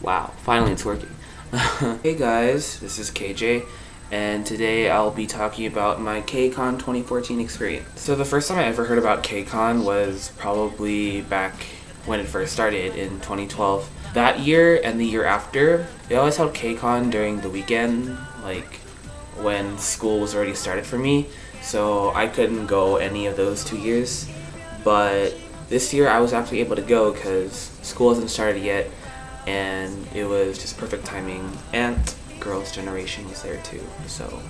Wow, finally it's working. Hey guys, this is KJ, and today I'll be talking about my KCON 2014 experience. So the first time I ever heard about KCON was probably back when it first started in 2012. That year and the year after, they always held KCON during the weekend, like when school was already started for me, so I couldn't go any of those 2 years. But this year I was actually able to go because school hasn't started yet, and it was just perfect timing, and Girls' Generation was there too, so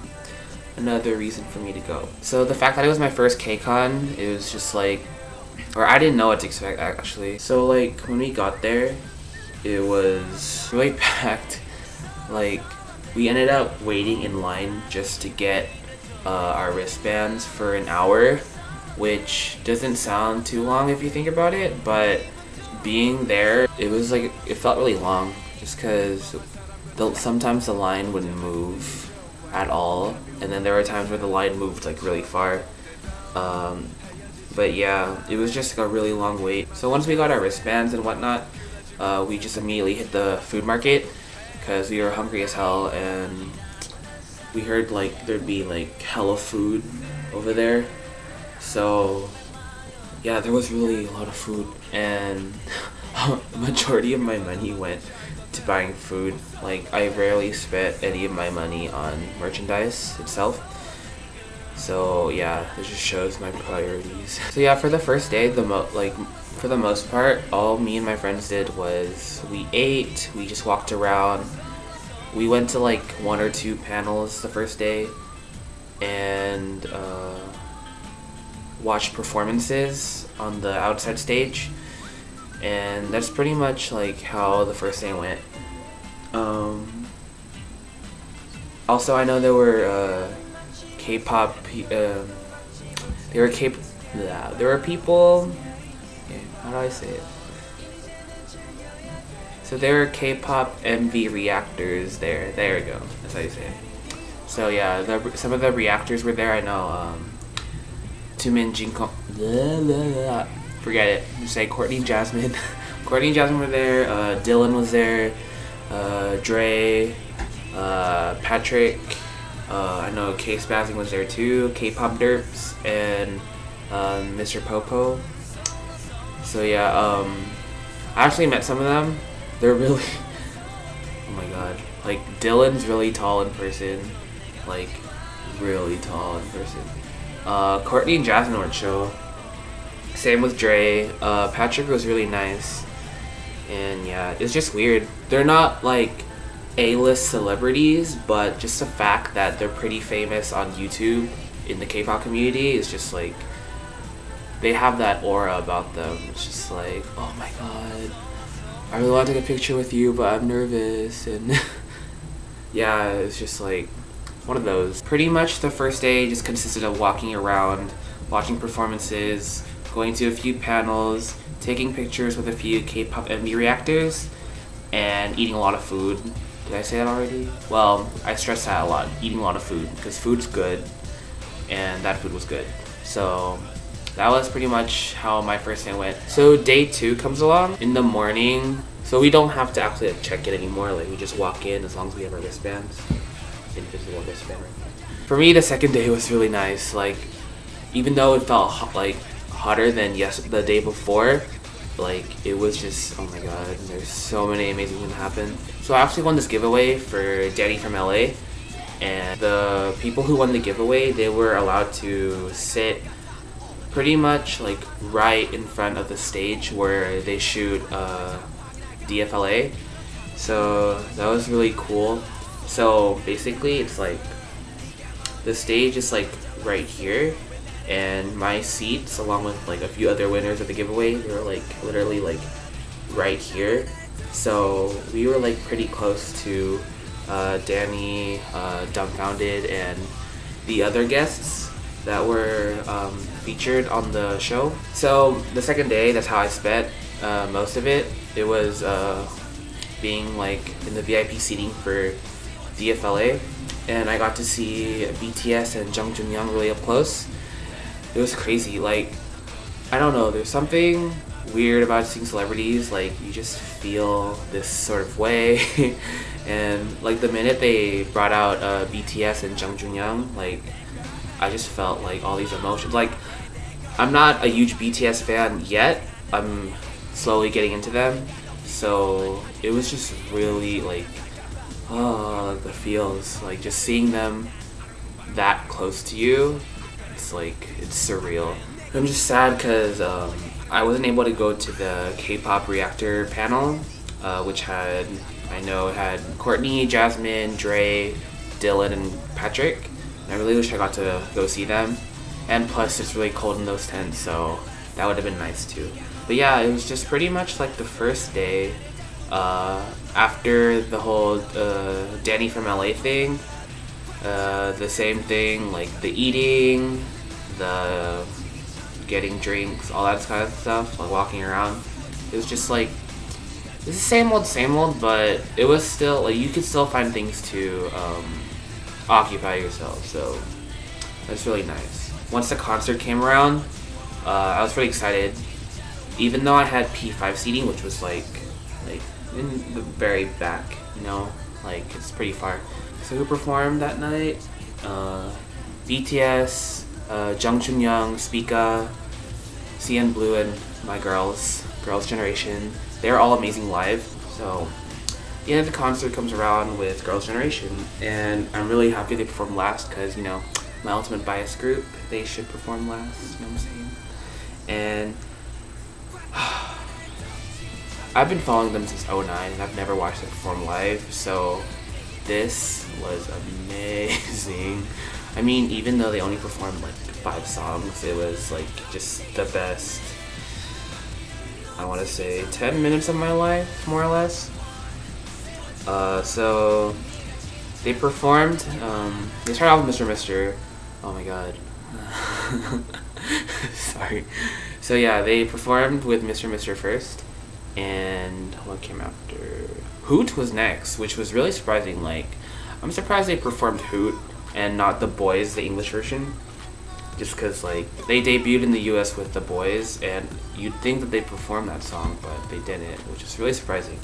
another reason for me to go. So the fact that it was my first KCON, it was just like, or I didn't know what to expect actually. So like when we got there, it was really packed. Like we ended up waiting in line just to get our wristbands for an hour, which doesn't sound too long if you think about it, but being there, it was like, it felt really long just because sometimes the line wouldn't move at all, and then there were times where the line moved like really far. But yeah, it was just like a really long wait. So once we got our wristbands and whatnot, we just immediately hit the food market because we were hungry as hell, and we heard like there'd be like hella food over there. So yeah, there was really a lot of food, and the majority of my money went to buying food. Like I rarely spent any of my money on merchandise itself. So yeah, it just shows my priorities. So yeah, for the first day, for the most part, all me and my friends did was we ate, we just walked around. We went to like 1 or 2 panels the first day, and watched performances on the outside stage, and that's pretty much like how the first day went. Also, I know there were K-pop. There were people. How do I say it? So there were K-pop MV reactors there. There we go. That's how you say it. So yeah, some of the reactors were there. I know. Tumin Jinkong. Forget it. Just say Courtney and Jasmine. Courtney and Jasmine were there. Dylan was there. Dre. Patrick. I know K Spazzing was there too. K-pop Derps and Mr. Popo. So yeah, I actually met some of them. They're really. Oh my god. Like Dylan's really tall in person. Like really tall in person. Courtney and Jasmine were chill. Same with Dre. Patrick was really nice. And yeah, it's just weird. They're not like A-list celebrities, but just the fact that they're pretty famous on YouTube in the K-pop community is just like, they have that aura about them. It's just like, oh my god, I really want to take a picture with you, but I'm nervous. And yeah, it's just like one of those. Pretty much the first day just consisted of walking around, watching performances, going to a few panels, taking pictures with a few K-pop MV reactors, and eating a lot of food. Did I say that already? Well, I stress that a lot, eating a lot of food, because food's good, and that food was good. So that was pretty much how my first day went. So day 2 comes along in the morning. So we don't have to actually check it anymore, like we just walk in as long as we have our wristbands. Invisible wristband. For me, the second day was really nice. Like, even though it felt hotter than the day before, like it was just, oh my god, there's so many amazing things that happened. So I actually won this giveaway for Danny from LA, and the people who won the giveaway, they were allowed to sit pretty much like right in front of the stage where they shoot DFLA. So that was really cool. So basically it's like the stage is like right here, and my seats along with like a few other winners of the giveaway, they were like literally like right here. So we were like pretty close to Danny, Dumbfounded, and the other guests that were featured on the show. So the second day, that's how I spent most of it. It was being like in the VIP seating for DFLA, and I got to see BTS and Jung Joon Young really up close. It was crazy. Like, I don't know, there's something weird about seeing celebrities. Like, you just feel this sort of way. And like the minute they brought out BTS and Jung Junyoung, like I just felt like all these emotions. Like, I'm not a huge BTS fan yet. I'm slowly getting into them. So it was just really like, oh, like the feels. Like just seeing them that close to you, it's like, it's surreal. I'm just sad because I wasn't able to go to the K-pop reactor panel, which had Courtney, Jasmine, Dre, Dylan, and Patrick. And I really wish I got to go see them. And plus, it's really cold in those tents, so that would have been nice too. But yeah, it was just pretty much like the first day. After the whole Danny from LA thing, the same thing, like the eating, the getting drinks, all that kind of stuff, like walking around. It was just like, it's the same old, but it was still, like, you could still find things to occupy yourself, so that's really nice. Once the concert came around, I was pretty excited, even though I had P5 seating, which was like in the very back, you know, like it's pretty far. So who performed that night? BTS, Jung Junyoung, Spica, CN Blue, and my girls Generation. They're all amazing live. So the end of the concert comes around with Girls' Generation, and I'm really happy they performed last because, you know, my ultimate bias group, they should perform last, you know what I'm saying? And I've been following them since '09 and I've never watched them perform live, so this was amazing. I mean, even though they only performed like 5 songs, it was like just the best, I want to say 10 minutes of my life, more or less. So they performed, they started off with Mr.Mr. Oh my god. Sorry. So yeah, they performed with Mr.Mr. first, and what came after? Hoot was next, which was really surprising. Like, I'm surprised they performed Hoot and not The Boys, the English version. Just because, like, they debuted in the US with The Boys, and you'd think that they performed that song, but they didn't, which is really surprising.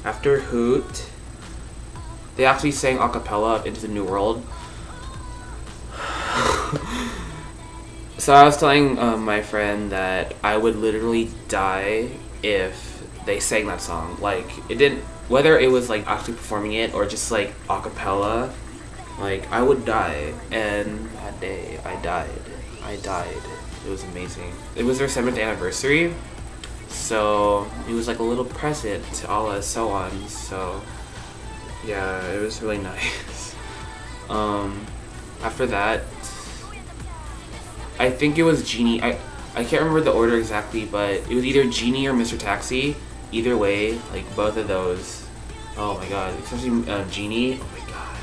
After Hoot, they actually sang a cappella of Into the New World. So I was telling my friend that I would literally die if they sang that song. Like, it didn't, whether it was like actually performing it or just like a cappella, like I would die. And that day I died. It was amazing. It was their 7th anniversary, so it was like a little present to all us so-ons. So yeah, it was really nice. After that, I think it was Genie. I can't remember the order exactly, but it was either Genie or Mr. Taxi. Either way, like both of those. Oh my god, especially Genie. Oh my god.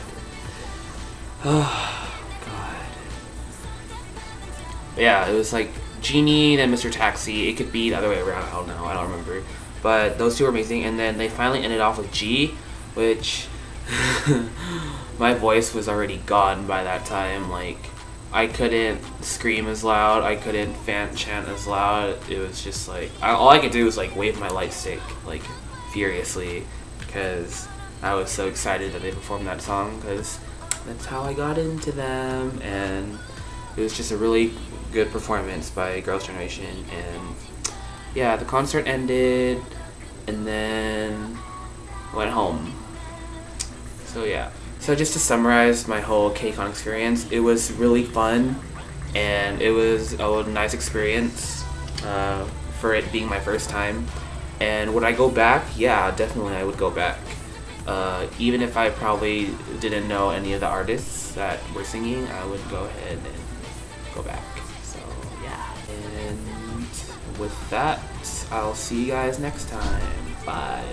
Oh god. But yeah, it was like Genie, then Mr. Taxi. It could be the other way around. I don't know. I don't remember. But those two were amazing. And then they finally ended off with G, which my voice was already gone by that time. Like, I couldn't scream as loud, I couldn't fan chant as loud. It was just like, all I could do was like wave my light stick like furiously, because I was so excited that they performed that song, because that's how I got into them. And it was just a really good performance by Girls' Generation. And yeah, the concert ended and then went home. So yeah. So just to summarize my whole KCON experience, it was really fun, and it was a nice experience for it being my first time. And would I go back? Yeah, definitely I would go back. Even if I probably didn't know any of the artists that were singing, I would go ahead and go back. So yeah. And with that, I'll see you guys next time. Bye.